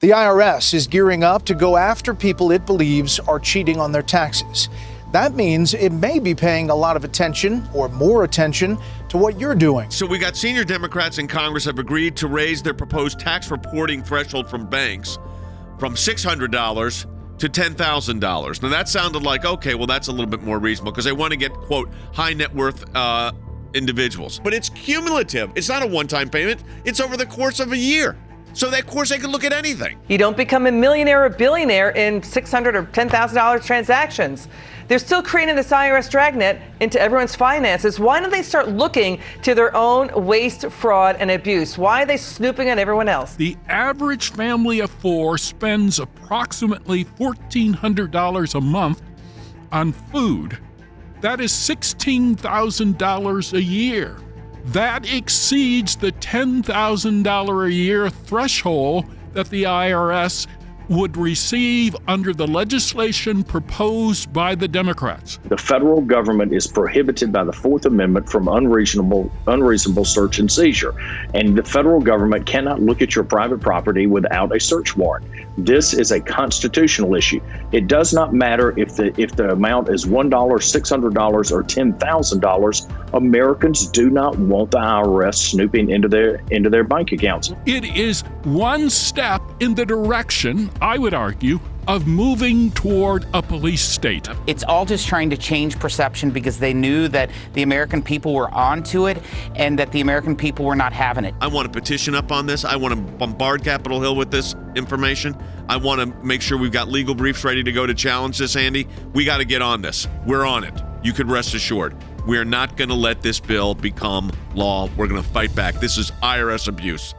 The IRS is gearing up to go after people it believes are cheating on their taxes. That means it may be paying a lot of attention or more attention to what you're doing. So we got senior Democrats in Congress have agreed to raise their proposed tax reporting threshold from banks from $600 to $10,000. Now that sounded like, okay, well that's a little bit more reasonable because they want to get, quote, high net worth individuals. But it's cumulative. It's not a one-time payment. It's over the course of a year. So of course they can look at anything. You don't become a millionaire or billionaire in $600 or $10,000 transactions. They're still creating this IRS dragnet into everyone's finances. Why don't they start looking to their own waste, fraud, and abuse? Why are they snooping on everyone else? The average family of four spends approximately $1,400 a month on food. That is $16,000 a year. That exceeds the $10,000 a year threshold that the IRS would receive under the legislation proposed by the Democrats. The federal government is prohibited by the Fourth Amendment from unreasonable search and seizure. And the federal government cannot look at your private property without a search warrant. This is a constitutional issue. It does not matter if the amount is $1, $600, or $10,000. Americans do not want the IRS snooping into their bank accounts. It is one step in the direction, I would argue, of moving toward a police state. It's all just trying to change perception because they knew that the American people were onto it and that the American people were not having it. I want a petition up on this. I want to bombard Capitol Hill with this information. I want to make sure we've got legal briefs ready to go to challenge this, Andy. We got to get on this. We're on it. You could rest assured. We are not going to let this bill become law. We're going to fight back. This is IRS abuse.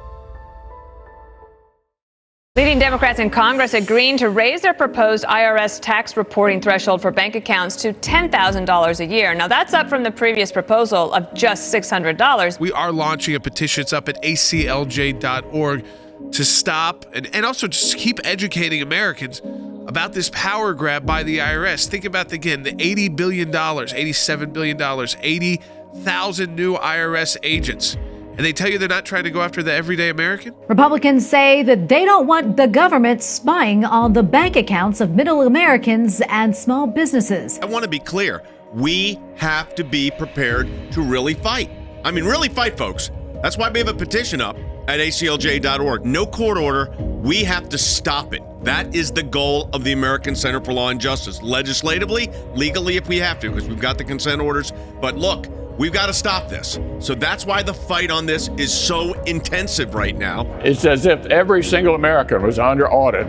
Leading Democrats in Congress agreeing to raise their proposed IRS tax reporting threshold for bank accounts to $10,000 a year. Now, that's up from the previous proposal of just $600. We are launching a petition. It's up at aclj.org to stop and also just keep educating Americans about this power grab by the IRS. Think about, again, the $80 billion, $87 billion, 80,000 new IRS agents. And they tell you they're not trying to go after the everyday American? Republicans say that they don't want the government spying on the bank accounts of middle Americans and small businesses. I want to be clear. We have to be prepared to really fight. I mean, really fight, folks. That's why we have a petition up at aclj.org. No court order. We have to stop it. That is the goal of the American Center for Law and Justice. Legislatively, legally, if we have to, because we've got the consent orders. But look, we've got to stop this. So that's why the fight on this is so intensive right now. It's as if every single American was under audit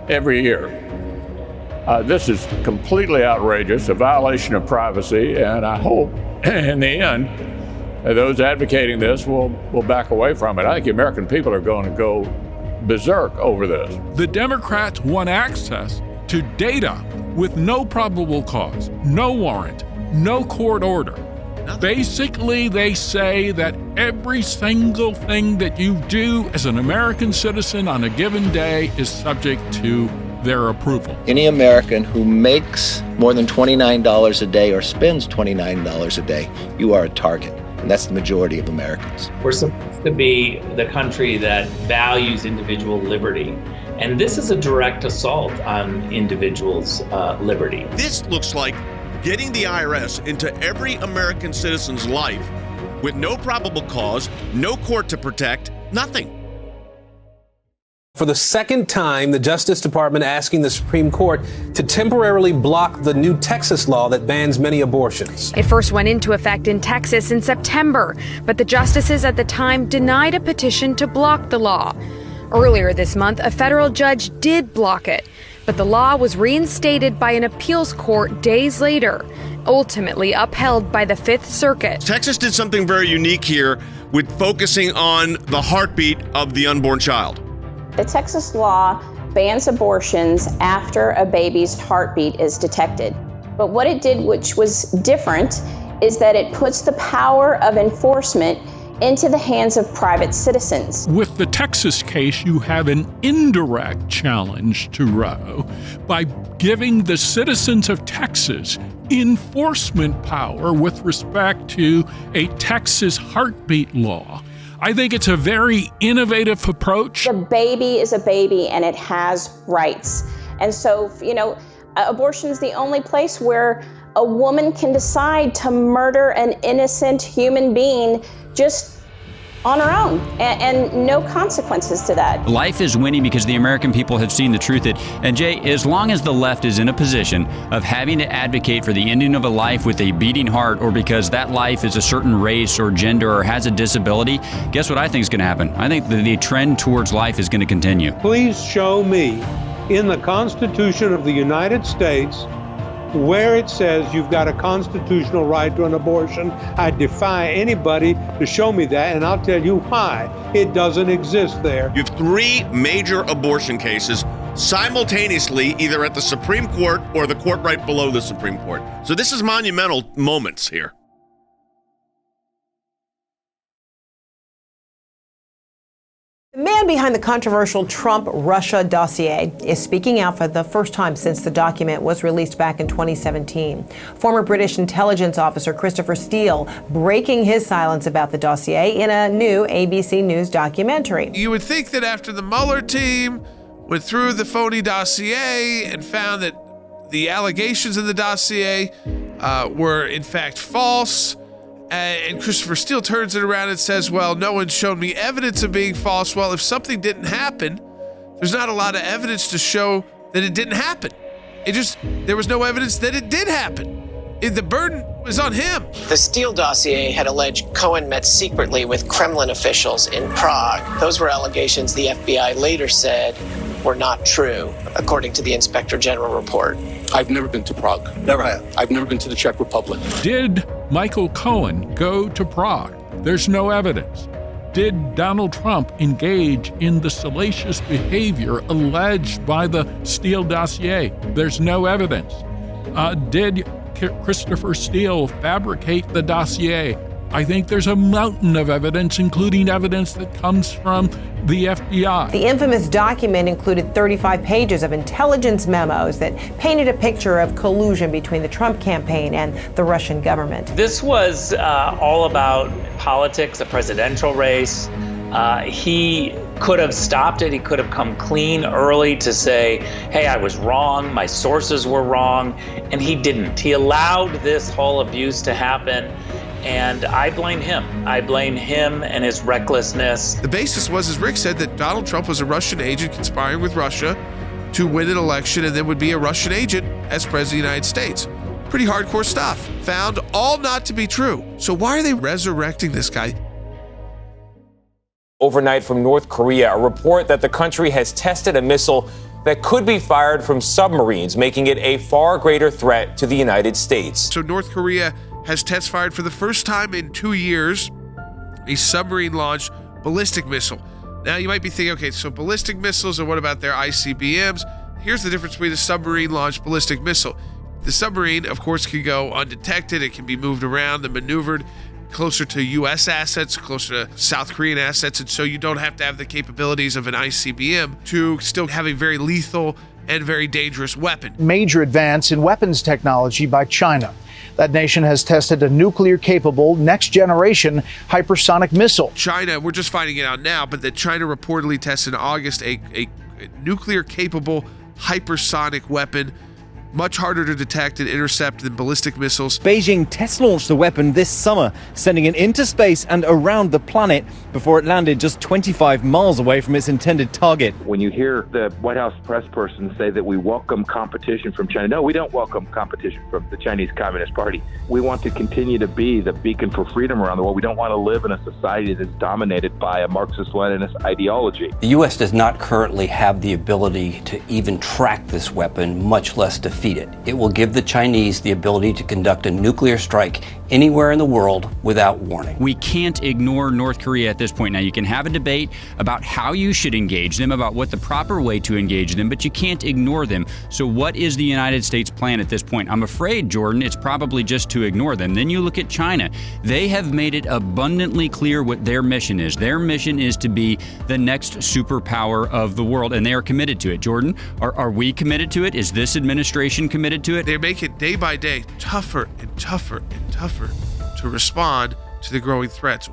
every year. This is completely outrageous, a violation of privacy, and I hope in the end those advocating this will back away from it. I think the American people are going to go berserk over this. The Democrats want access to data with no probable cause, no warrant, no court order. Basically, they say that every single thing that you do as an American citizen on a given day is subject to their approval. Any American who makes more than $29 a day or spends $29 a day, you are a target. And that's the majority of Americans. We're supposed to be the country that values individual liberty. And this is a direct assault on individuals' liberty. This looks like getting the IRS into every American citizen's life with no probable cause, no court to protect, nothing. For the second time, the Justice Department asking the Supreme Court to temporarily block the new Texas law that bans many abortions. It first went into effect in Texas in September, but the justices at the time denied a petition to block the law. Earlier this month, a federal judge did block it, but the law was reinstated by an appeals court days later, ultimately upheld by the Fifth Circuit. Texas did something very unique here with focusing on the heartbeat of the unborn child. The Texas law bans abortions after a baby's heartbeat is detected. But what it did, which was different, is that it puts the power of enforcement into the hands of private citizens. With the Texas case, you have an indirect challenge to Roe by giving the citizens of Texas enforcement power with respect to a Texas heartbeat law. I think it's a very innovative approach. The baby is a baby and it has rights. And so, abortion is the only place where a woman can decide to murder an innocent human being just on her own, and no consequences to that. Life is winning because the American people have seen the truth. And Jay, as long as the left is in a position of having to advocate for the ending of a life with a beating heart, or because that life is a certain race or gender or has a disability, guess what I think is going to happen? I think the trend towards life is going to continue. Please show me in the Constitution of the United States where it says you've got a constitutional right to an abortion. I defy anybody to show me that, and I'll tell you why. It doesn't exist there. You have 3 major abortion cases simultaneously, either at the Supreme Court or the court right below the Supreme Court. So this is monumental moments here. The man behind the controversial Trump-Russia dossier is speaking out for the first time since the document was released back in 2017. Former British intelligence officer Christopher Steele breaking his silence about the dossier in a new ABC News documentary. You would think that after the Mueller team went through the phony dossier and found that the allegations in the dossier were in fact false, and Christopher Steele turns it around and says, well, no one showed me evidence of being false. Well, if something didn't happen, there's not a lot of evidence to show that it didn't happen. There was no evidence that it did happen. The burden was on him. The Steele dossier had alleged Cohen met secretly with Kremlin officials in Prague. Those were allegations the FBI later said were not true, according to the Inspector General report. I've never been to Prague. Never have. I've never been to the Czech Republic. Did Michael Cohen go to Prague? There's no evidence. Did Donald Trump engage in the salacious behavior alleged by the Steele dossier? There's no evidence. Did Christopher Steele fabricate the dossier? I think there's a mountain of evidence, including evidence that comes from the FBI. The infamous document included 35 pages of intelligence memos that painted a picture of collusion between the Trump campaign and the Russian government. This was all about politics, a presidential race. He could have stopped it. He could have come clean early to say, hey, I was wrong. My sources were wrong. And he didn't. He allowed this whole abuse to happen. And I blame him. I blame him and his recklessness. The basis was, as Rick said, that Donald Trump was a Russian agent conspiring with Russia to win an election and then would be a Russian agent as president of the United States. Pretty hardcore stuff. Found all not to be true. So why are they resurrecting this guy? Overnight from North Korea, a report that the country has tested a missile that could be fired from submarines, making it a far greater threat to the United States. So North Korea has test fired for the first time in 2 years a submarine-launched ballistic missile. Now you might be thinking, okay, so ballistic missiles, and what about their ICBMs? Here's the difference between a submarine-launched ballistic missile. The submarine, of course, can go undetected. It can be moved around and maneuvered closer to U.S. assets, closer to South Korean assets, and so you don't have to have the capabilities of an ICBM to still have a very lethal and very dangerous weapon. Major advance in weapons technology by China. That nation has tested a nuclear-capable, next-generation hypersonic missile. China, we're just finding it out now, but that China reportedly tested in August a nuclear-capable hypersonic weapon, much harder to detect and intercept than ballistic missiles. Beijing test-launched the weapon this summer, sending it into space and around the planet before it landed just 25 miles away from its intended target. When you hear the White House press person say that we welcome competition from China, no, we don't welcome competition from the Chinese Communist Party. We want to continue to be the beacon for freedom around the world. We don't want to live in a society that's dominated by a Marxist-Leninist ideology. The U.S. does not currently have the ability to even track this weapon, much less defeat it. It will give the Chinese the ability to conduct a nuclear strike anywhere in the world without warning. We can't ignore North Korea at this point. Now, you can have a debate about how you should engage them, about what the proper way to engage them, but you can't ignore them. So what is the United States plan at this point? I'm afraid, Jordan, it's probably just to ignore them. Then you look at China. They have made it abundantly clear what their mission is. Their mission is to be the next superpower of the world, and they are committed to it. Jordan, are we committed to it? Is this administration committed to it? They make it day by day tougher and tougher and tougher to respond to the growing threats.